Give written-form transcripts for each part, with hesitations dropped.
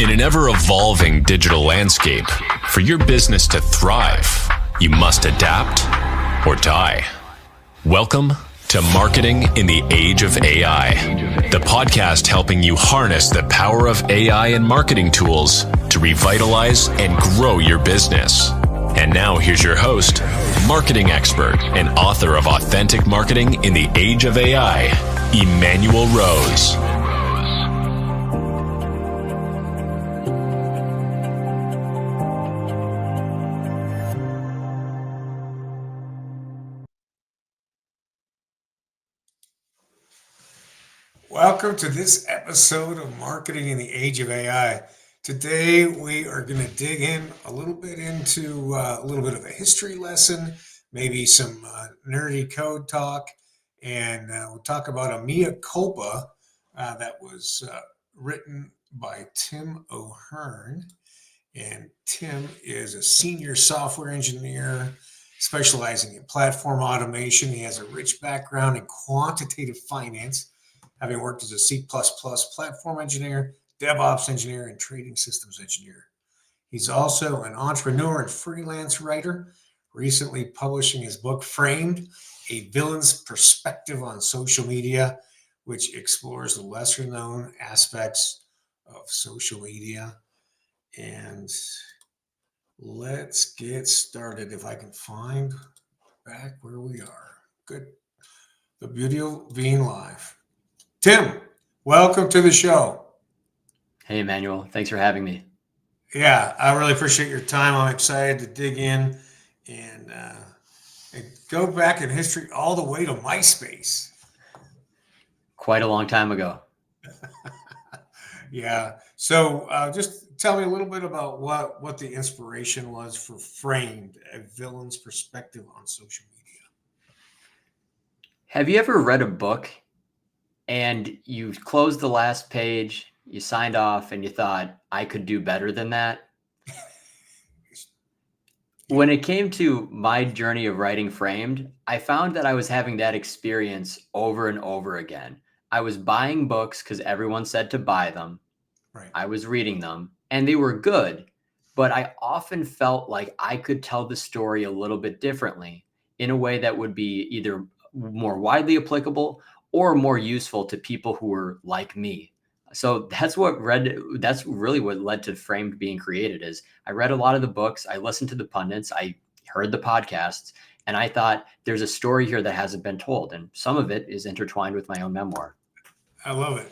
In an ever-evolving digital landscape, for your business to thrive, you must adapt or die. Welcome to Marketing in the Age of AI, the podcast helping you harness the power of AI and marketing tools to revitalize and grow your business. And now here's your host, marketing expert and author of Authentic Marketing in the Age of AI, Emanuel Rose. Welcome to this episode of Marketing in the Age of AI. Today we are going to dig in a little bit into a little bit of a history lesson, maybe some nerdy code talk, and we'll talk about a mea culpa that was written by Tim O'Hearn. And Tim is a senior software engineer specializing in platform automation. He has a rich background in quantitative finance, having worked as a C++ platform engineer, DevOps engineer, and trading systems engineer. He's also an entrepreneur and freelance writer, recently publishing his book, Framed, A Villain's Perspective on Social Media, which explores the lesser-known aspects of social media. And let's get started. If I can find back where we are. Good. The beauty of being live. Tim, welcome to the show. Hey, Emanuel. Thanks for having me. Yeah, I really appreciate your time. I'm excited to dig in and go back in history all the way to MySpace. Quite a long time ago. Yeah. So just tell me a little bit about what the inspiration was for Framed, A Villain's Perspective on Social Media. Have you ever read a book and you closed the last page, you signed off, and you thought, I could do better than that? When it came to my journey of writing Framed, I found that I was having that experience over and over again. I was buying books because everyone said to buy them. Right. I was reading them, and they were good, but I often felt like I could tell the story a little bit differently in a way that would be either more widely applicable or more useful to people who were like me. So that's really what led to Framed being created. Is I read a lot of the books, I listened to the pundits, I heard the podcasts, and I thought there's a story here that hasn't been told, and some of it is intertwined with my own memoir. I love it.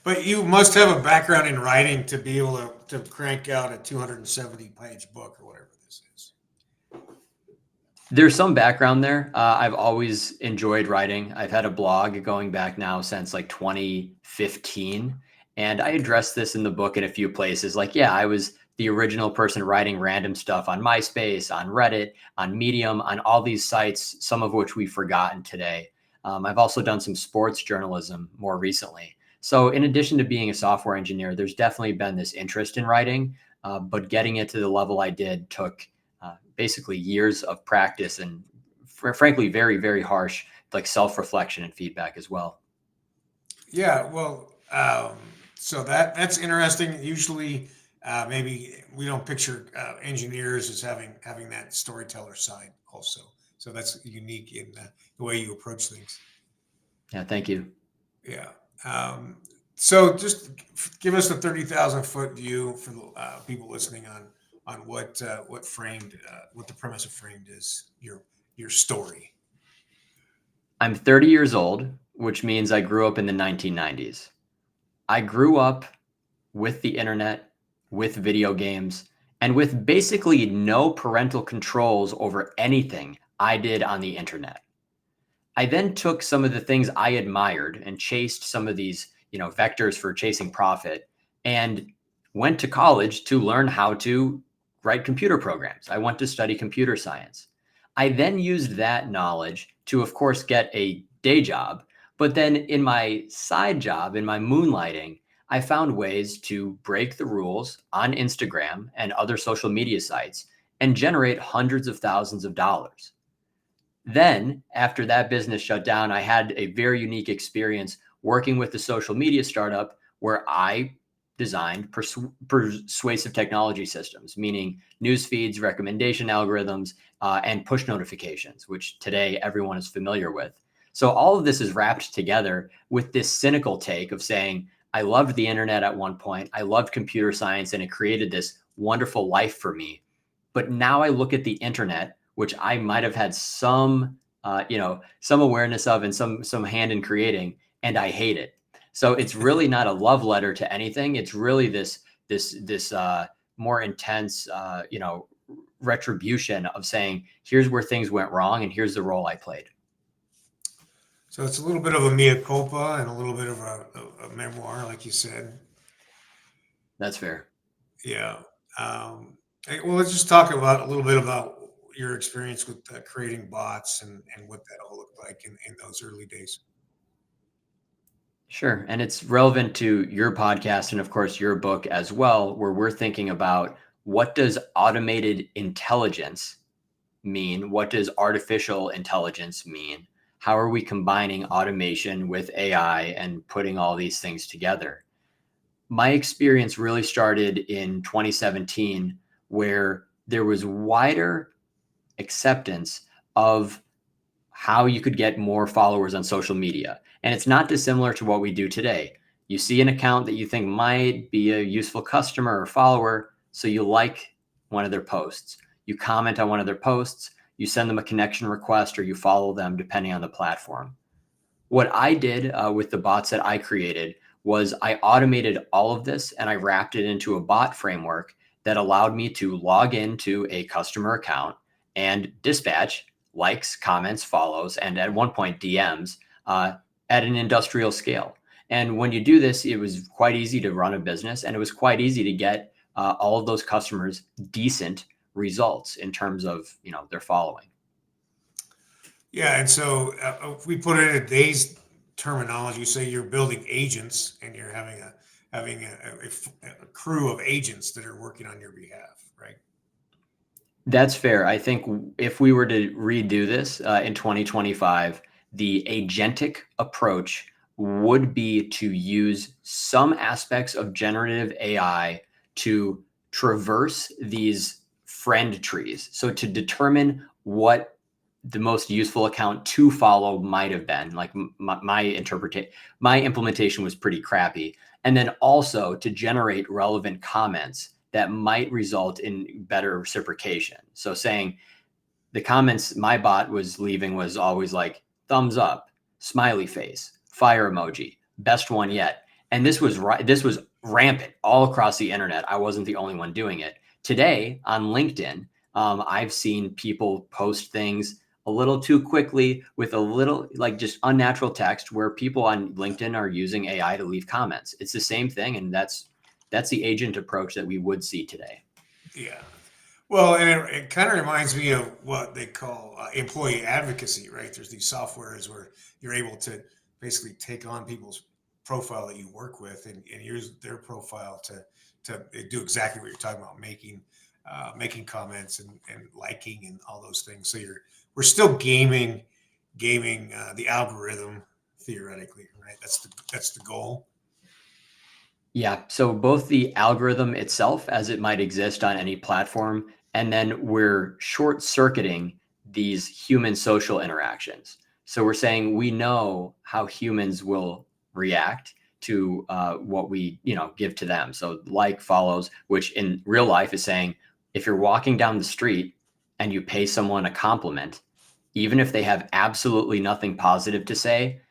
But you must have a background in writing to be able to crank out a 270-page book or whatever this is. There's some background there. I've always enjoyed writing. I've had a blog going back now since like 2015. And I addressed this in the book in a few places. Like, yeah, I was the original person writing random stuff on MySpace, on Reddit, on Medium, on all these sites, some of which we've forgotten today. I've also done some sports journalism more recently. So in addition to being a software engineer, there's definitely been this interest in writing, but getting it to the level I did took basically years of practice and frankly, very, very harsh, like self-reflection and feedback as well. Yeah, well, so that's interesting. Usually, maybe we don't picture engineers as having that storyteller side also. So that's unique in the way you approach things. Yeah, thank you. Yeah. So just give us a 30,000-foot view for the people listening on what Framed, what the premise of Framed is, your story. I'm 30 years old, which means I grew up in the 1990s. I grew up with the internet, with video games, and with basically no parental controls over anything I did on the internet. I then took some of the things I admired and chased some of these, vectors for chasing profit, and went to college to learn how to write computer programs. I went to study computer science. I then used that knowledge to, of course, get a day job. But then in my side job, in my moonlighting, I found ways to break the rules on Instagram and other social media sites and generate hundreds of thousands of dollars. Then, after that business shut down, I had a very unique experience working with the social media startup where I designed persuasive technology systems, meaning news feeds, recommendation algorithms, and push notifications, which today everyone is familiar with. So all of this is wrapped together with this cynical take of saying, I loved the internet at one point, I loved computer science, and it created this wonderful life for me. But now I look at the internet, which I might have had some, some awareness of and some hand in creating, and I hate it. So it's really not a love letter to anything. It's really this more intense, retribution of saying, here's where things went wrong, and here's the role I played. So it's a little bit of a mea culpa and a little bit of a memoir, like you said. That's fair. Yeah. Well, let's just talk about a little bit about your experience with creating bots and what that all looked like in those early days. Sure. And it's relevant to your podcast and, of course, your book as well, where we're thinking about what does automated intelligence mean? What does artificial intelligence mean? How are we combining automation with AI and putting all these things together? My experience really started in 2017, where there was wider acceptance of how you could get more followers on social media. And it's not dissimilar to what we do today. You see an account that you think might be a useful customer or follower, so you like one of their posts. You comment on one of their posts, you send them a connection request, or you follow them depending on the platform. What I did with the bots that I created was I automated all of this and I wrapped it into a bot framework that allowed me to log into a customer account and dispatch likes, comments, follows, and at one point DMs at an industrial scale. And when you do this, it was quite easy to run a business, and it was quite easy to get all of those customers decent results in terms of their following. Yeah, and so if we put it in today's terminology, you say you're building agents, and you're having a crew of agents that are working on your behalf, right? That's fair. I think if we were to redo this in 2025, the agentic approach would be to use some aspects of generative AI to traverse these friend trees. So to determine what the most useful account to follow might have been. Like my implementation was pretty crappy. And then also to generate relevant comments that might result in better reciprocation. So saying the comments my bot was leaving was always like thumbs up, smiley face, fire emoji, best one yet. And this was rampant all across the internet. I wasn't the only one doing it. Today on LinkedIn, I've seen people post things a little too quickly with a little like just unnatural text, where people on LinkedIn are using AI to leave comments. It's the same thing. And that's the agent approach that we would see today. Yeah. Well, and it kind of reminds me of what they call employee advocacy, right? There's these softwares where you're able to basically take on people's profile that you work with and use their profile to do exactly what you're talking about, making comments and liking and all those things. So we're still gaming the algorithm theoretically, right? That's the goal. Yeah. So both the algorithm itself, as it might exist on any platform, and then we're short circuiting these human social interactions. So we're saying we know how humans will react to what we give to them. So like, follows, which in real life is saying if you're walking down the street and you pay someone a compliment, even if they have absolutely nothing positive to say,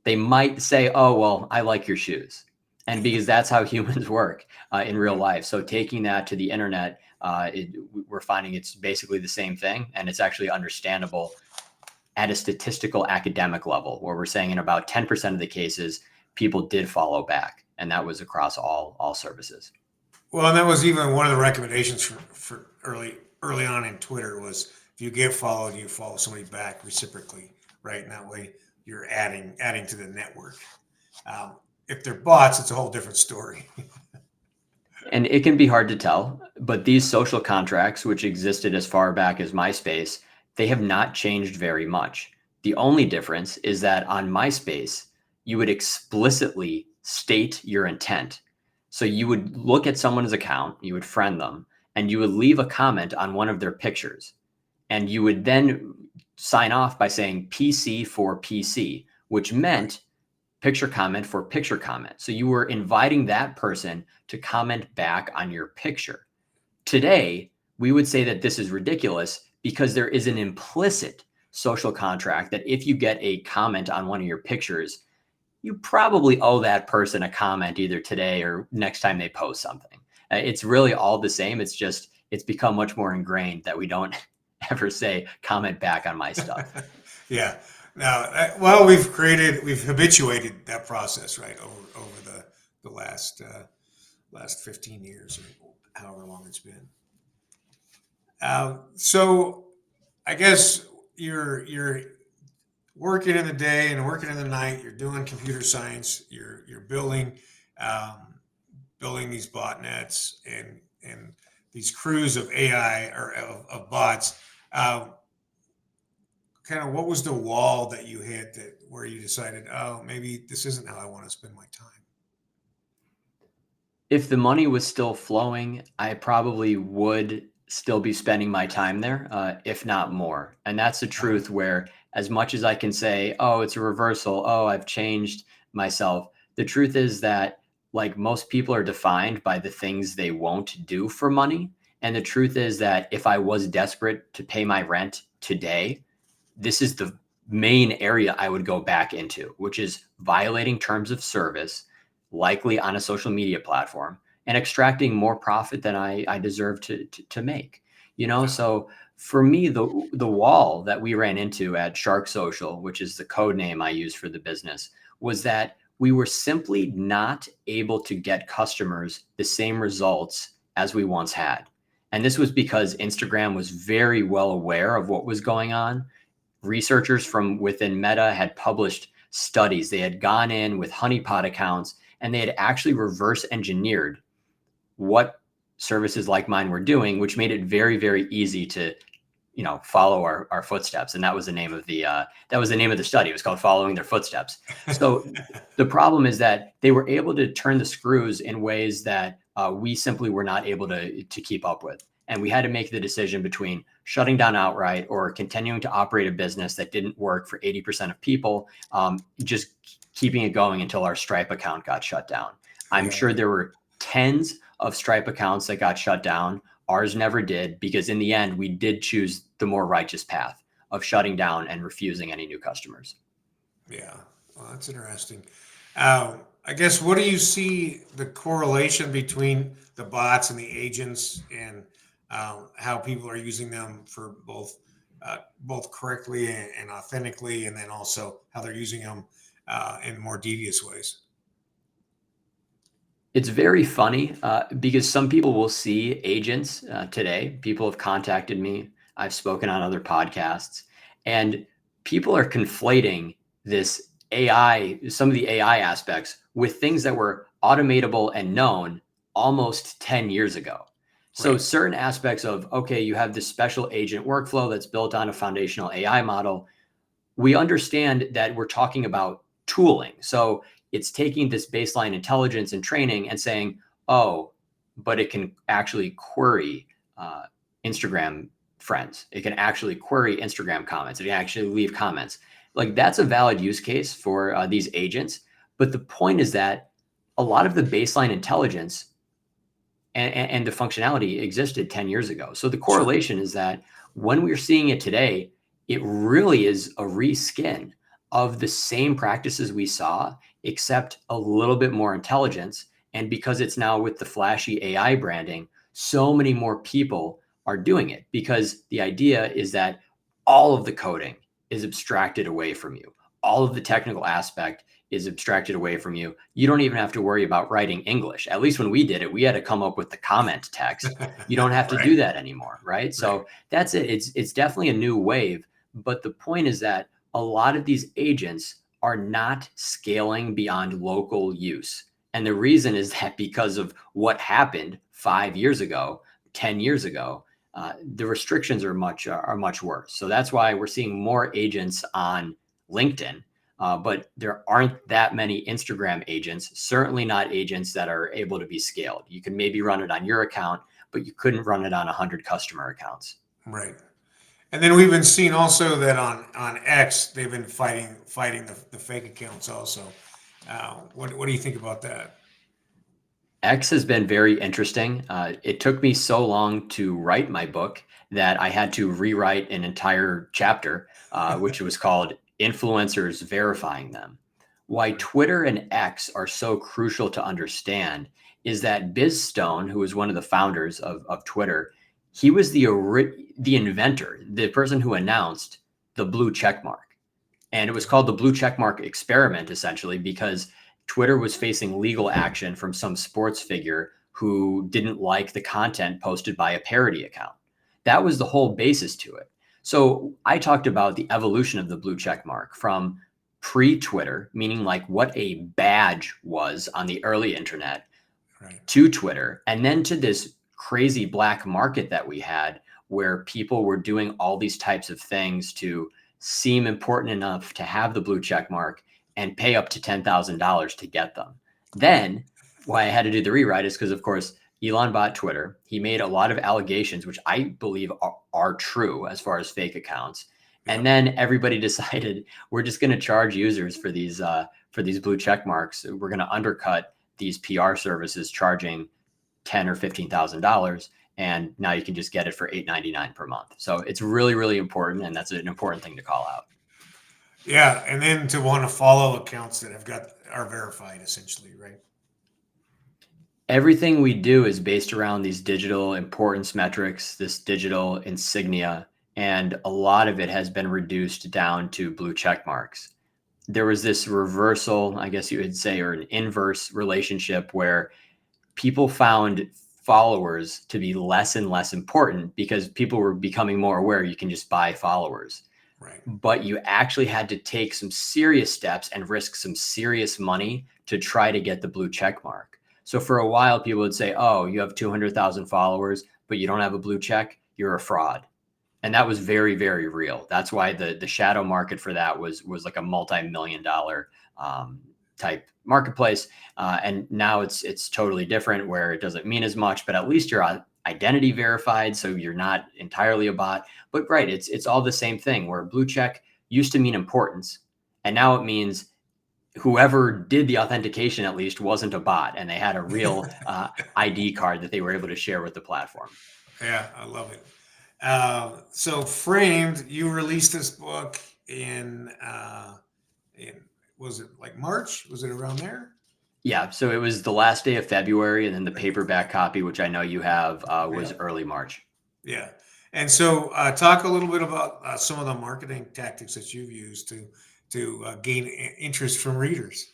they might say, oh, well, I like your shoes. And because that's how humans work in real life. So taking that to the internet, we're finding it's basically the same thing. And it's actually understandable at a statistical academic level, where we're saying in about 10% of the cases, people did follow back. And that was across all services. Well, and that was even one of the recommendations for early on in Twitter was if you get followed, you follow somebody back reciprocally, right? And that way you're adding to the network. If they're bots, it's a whole different story. And it can be hard to tell, but these social contracts, which existed as far back as MySpace, they have not changed very much. The only difference is that on MySpace, you would explicitly state your intent. So you would look at someone's account, you would friend them, and you would leave a comment on one of their pictures. And you would then sign off by saying PC for PC, which meant picture comment for picture comment. So you were inviting that person to comment back on your picture. Today, we would say that this is ridiculous because there is an implicit social contract that if you get a comment on one of your pictures, you probably owe that person a comment either today or next time they post something. It's really all the same. It's just, it's become much more ingrained that we don't ever say comment back on my stuff. Yeah. Now, well, we've habituated that process, right, over the last 15 years or however long it's been. So I guess you're working in the day and working in the night. You're doing computer science. You're building these botnets and these crews of AI or of bots. Kind of what was the wall that you hit where you decided, oh, maybe this isn't how I want to spend my time? If the money was still flowing, I probably would still be spending my time there, if not more. And that's the truth where, as much as I can say, oh, it's a reversal, oh, I've changed myself, the truth is that, like, most people are defined by the things they won't do for money. And the truth is that if I was desperate to pay my rent today, this is the main area I would go back into, which is violating terms of service, likely on a social media platform, and extracting more profit than I deserve to make. So for me, the wall that we ran into at Shark Social, which is the code name I use for the business, was that we were simply not able to get customers the same results as we once had. And this was because Instagram was very well aware of what was going on. Researchers from within Meta had published studies. They had gone in with honeypot accounts and they had actually reverse engineered what services like mine were doing, which made it very, very easy to, follow our footsteps. And that was the name of the study. It was called Following Their Footsteps. So the problem is that they were able to turn the screws in ways that we simply were not able to keep up with. And we had to make the decision between shutting down outright or continuing to operate a business that didn't work for 80% of people, just keeping it going until our Stripe account got shut down. I'm sure there were tens of Stripe accounts that got shut down. Ours never did, because in the end, we did choose the more righteous path of shutting down and refusing any new customers. Yeah, well, that's interesting. I guess, what do you see the correlation between the bots and the agents, and how people are using them for both correctly and authentically, and then also how they're using them in more devious ways? It's very funny because some people will see agents today. People have contacted me. I've spoken on other podcasts, and people are conflating this AI, some of the AI aspects, with things that were automatable and known almost 10 years ago. So Right. certain aspects of, okay, you have this special agent workflow that's built on a foundational AI model. We understand that we're talking about tooling. So it's taking this baseline intelligence and training and saying, oh, but it can actually query Instagram friends. It can actually query Instagram comments. It can actually leave comments. Like, that's a valid use case for these agents. But the point is that a lot of the baseline intelligence and the functionality existed 10 years ago. So the Sure. correlation is that when we're seeing it today, it really is a reskin of the same practices we saw, except a little bit more intelligence. And because it's now with the flashy AI branding, so many more people are doing it, because the idea is that all of the coding is abstracted away from you. All of the technical aspect is abstracted away from you. You don't even have to worry about writing English. At least when we did it, we had to come up with the comment text. You don't have to do Right. that anymore, right? Right. So that's it. It's definitely a new wave. But the point is that a lot of these agents are not scaling beyond local use. And the reason is that because of what happened 5 years ago, 10 years ago, the restrictions are much worse. So that's why we're seeing more agents on LinkedIn, but there aren't that many Instagram agents, certainly not agents that are able to be scaled. You can maybe run it on your account, but you couldn't run it on 100 customer accounts. Right. And then we've been seeing also that on X, they've been fighting the fake accounts also. What do you think about that? X has been very interesting. It took me so long to write my book that I had to rewrite an entire chapter, which was called Influencers Verifying Them. Why Twitter and X are so crucial to understand is that Biz Stone, who was one of the founders of Twitter, he was the inventor, the person who announced the blue check mark. And it was called the blue checkmark experiment, essentially, because Twitter was facing legal action from some sports figure who didn't like the content posted by a parody account. That was the whole basis to it. So I talked about the evolution of the blue checkmark from pre-Twitter, meaning like what a badge was on the early internet, Right. to Twitter, and then to this crazy black market that we had where people were doing all these types of things to seem important enough to have the blue check mark and pay up to $10,000 to get them. Then why I had to do the rewrite is because, of course, Elon bought Twitter. He made a lot of allegations, which I believe are true as far as fake accounts. And then everybody decided we're just going to charge users for these blue check marks. We're going to undercut these PR services charging $10,000 or $15,000, and now you can just get it for $8.99 per month. So it's really, really important, and that's an important thing to call out. Yeah, and then to want to follow accounts that are verified, essentially, right? Everything we do is based around these digital importance metrics, this digital insignia, and a lot of it has been reduced down to blue check marks. There was this reversal, I guess you would say, or an inverse relationship where people found followers to be less and less important because people were becoming more aware you can just buy followers. Right. But you actually had to take some serious steps and risk some serious money to try to get the blue check mark. So for a while, people would say, oh, you have 200,000 followers, but you don't have a blue check, you're a fraud. And that was very, very real. That's why the shadow market for that was like a multi-million-dollar type marketplace. And now it's totally different where it doesn't mean as much, but at least you're identity verified. So you're not entirely a bot, but right. It's all the same thing where blue check used to mean importance. And now it means whoever did the authentication at least wasn't a bot and they had a real ID card that they were able to share with the platform. Yeah, I love it. So Framed, you released this book in was it like March? Was it around there? Yeah, so it was the last day of February, and then the paperback copy, which I know you have, was early March. Yeah. And so talk a little bit about some of the marketing tactics that you've used to gain interest from readers.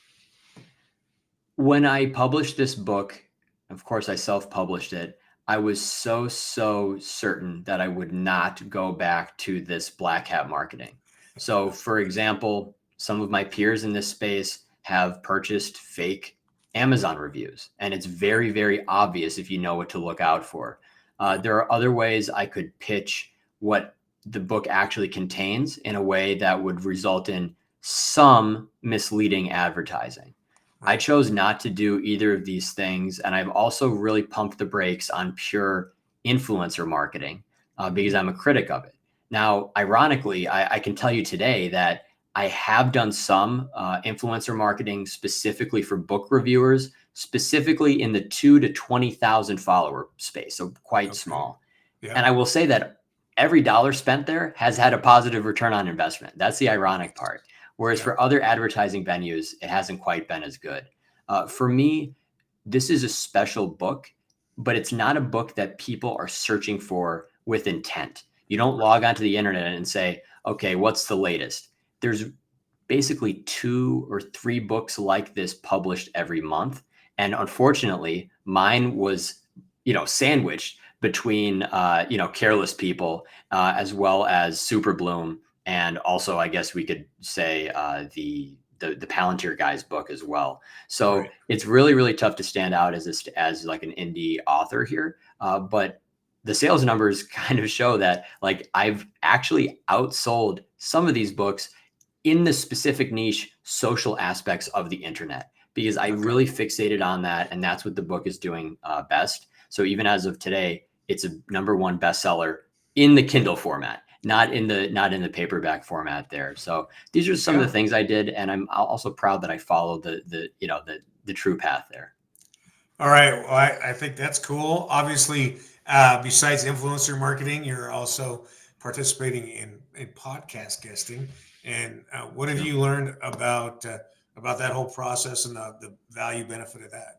When I published this book, of course, I self-published it. I was so certain that I would not go back to this black hat marketing. So, for example, some of my peers in this space have purchased fake Amazon reviews, and it's very, very obvious if you know what to look out for. There are other ways I could pitch what the book actually contains in a way that would result in some misleading advertising. I chose not to do either of these things. And I've also really pumped the brakes on pure influencer marketing because I'm a critic of it. Now, ironically, I can tell you today that I have done some influencer marketing specifically for book reviewers, specifically in the 2 to 20,000 follower space. So quite small. Yeah. And I will say that every dollar spent there has had a positive return on investment. That's the ironic part. Whereas for other advertising venues, it hasn't quite been as good. For me, this is a special book, but it's not a book that people are searching for with intent. You don't log onto the internet and say, okay, what's the latest? There's basically 2 or 3 books like this published every month. And unfortunately, mine was, sandwiched between, Careless People as well as Super Bloom. And also, I guess we could say the Palantir guy's book as well. So it's really, really tough to stand out as like an indie author here. But the sales numbers kind of show that like I've actually outsold some of these books in the specific niche social aspects of the internet, because I really fixated on that. And that's what the book is doing best. So even as of today, it's a #1 bestseller in the Kindle format, not in the paperback format there. So these are some of the things I did. And I'm also proud that I followed the true path there. All right. Well, I think that's cool. Obviously, besides influencer marketing, you're also participating in podcast guesting. And what have you learned about that whole process and the value benefit of that?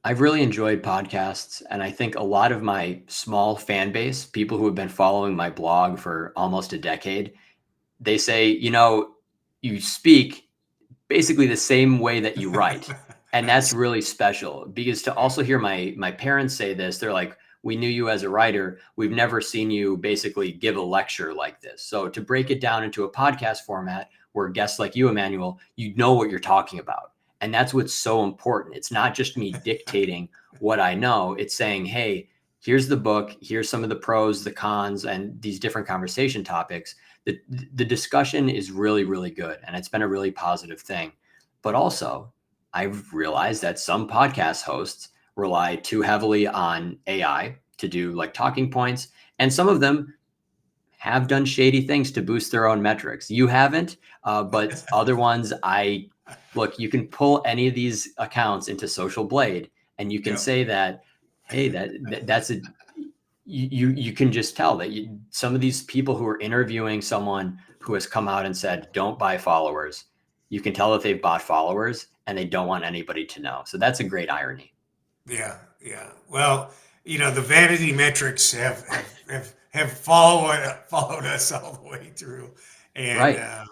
I've really enjoyed podcasts, and I think a lot of my small fan base, people who have been following my blog for almost a decade, they say, you speak basically the same way that you write. And that's Nice. really special, because to Yeah. also hear my parents say this, they're like, we knew you as a writer. We've never seen you basically give a lecture like this. So to break it down into a podcast format where guests like you, Emmanuel, you know what you're talking about. And that's what's so important. It's not just me dictating what I know. It's saying, hey, here's the book, here's some of the pros, the cons, and these different conversation topics. The discussion is really, really good. And it's been a really positive thing. But also, I've realized that some podcast hosts rely too heavily on AI to do like talking points. And some of them have done shady things to boost their own metrics. You haven't, but other ones, you can pull any of these accounts into Social Blade and you can Yep. say that, hey, that's a, you can just tell that some of these people who are interviewing someone who has come out and said, don't buy followers, you can tell that they've bought followers and they don't want anybody to know. So that's a great irony. Yeah. Yeah. Well, the vanity metrics have followed us all the way through, and Right.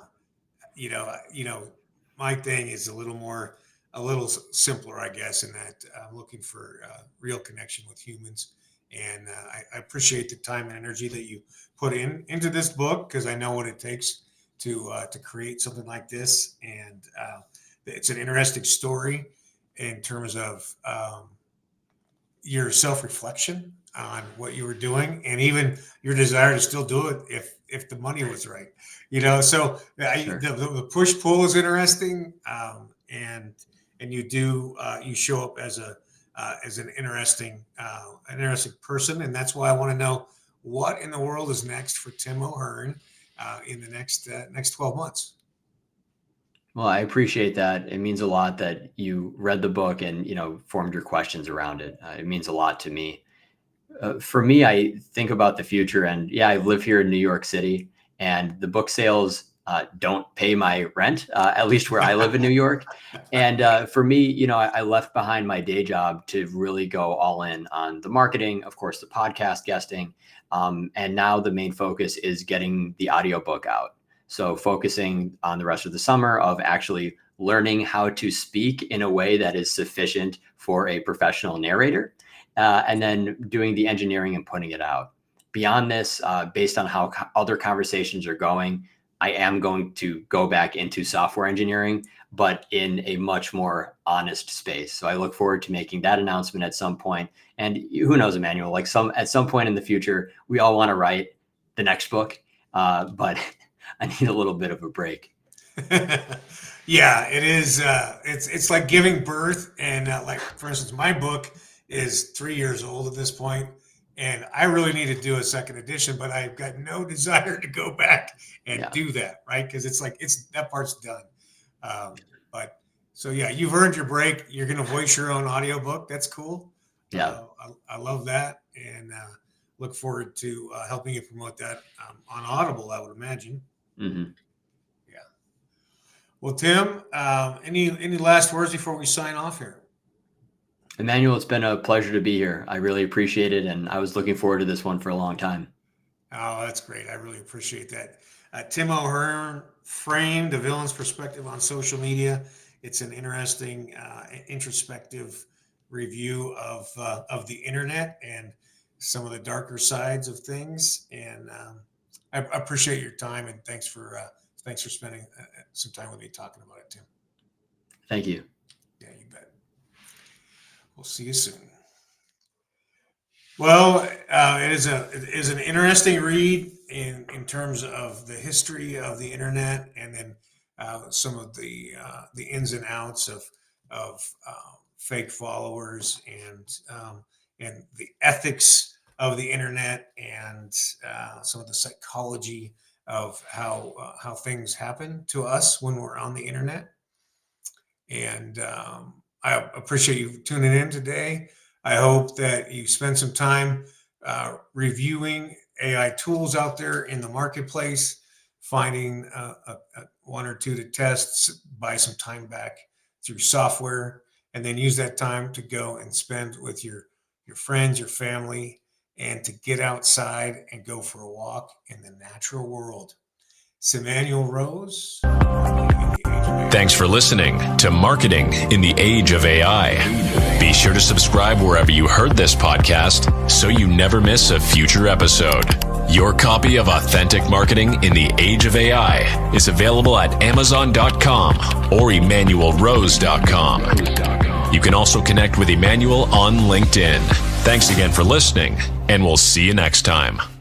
my thing is a little simpler, I guess, in that I'm looking for real connection with humans. And I appreciate the time and energy that you put into this book, because I know what it takes to create something like this. And it's an interesting story in terms of your self-reflection on what you were doing, and even your desire to still do it if the money was right. So Sure. the push pull is interesting, and you show up as an interesting person, and that's why I want to know what in the world is next for Tim O'Hearn in the next 12 months. Well, I appreciate that. It means a lot that you read the book and, formed your questions around it. It means a lot to me. For me, I think about the future, and yeah, I live here in New York City, and the book sales don't pay my rent, at least where I live in New York. And for me, I left behind my day job to really go all in on the marketing, of course, the podcast guesting. And now the main focus is getting the audiobook out. So focusing on the rest of the summer of actually learning how to speak in a way that is sufficient for a professional narrator. And then doing the engineering and putting it out. Beyond this, based on how other conversations are going, I am going to go back into software engineering, but in a much more honest space. So I look forward to making that announcement at some point. And who knows, Emmanuel, at some point in the future, we all want to write the next book, but I need a little bit of a break. Yeah, it is. It's like giving birth, and like for instance, my book is 3 years old at this point, and I really need to do a second edition, but I've got no desire to go back and Yeah. do that, right? Because it's like that part's done. But so yeah, you've earned your break. You're gonna voice your own audiobook. That's cool. Yeah. I love that, and look forward to helping you promote that on Audible, I would imagine. Mm-hmm. Yeah. Well, Tim, any last words before we sign off here? Emmanuel, it's been a pleasure to be here. I really appreciate it. And I was looking forward to this one for a long time. Oh, that's great. I really appreciate that. Tim O'Hearn, Framed, the Villain's Perspective on Social Media. It's an interesting, introspective review of the internet and some of the darker sides of things. And I appreciate your time, and thanks for spending some time with me talking about it, Tim. Thank you. Yeah, you bet. We'll see you soon. Well, it is an interesting read. in terms of the history of the internet, and then some of the ins and outs of fake followers, and the ethics of the internet, and some of the psychology of how things happen to us when we're on the internet. And I appreciate you tuning in today. I hope that you spend some time reviewing AI tools out there in the marketplace, finding one or two to test, buy some time back through software, and then use that time to go and spend with your friends, your family, and to get outside and go for a walk in the natural world. It's Emanuel Rose. Thanks for listening to Marketing in the Age of AI. Be sure to subscribe wherever you heard this podcast so you never miss a future episode. Your copy of Authentic Marketing in the Age of AI is available at Amazon.com or EmanuelRose.com. You can also connect with Emanuel on LinkedIn. Thanks again for listening, and we'll see you next time.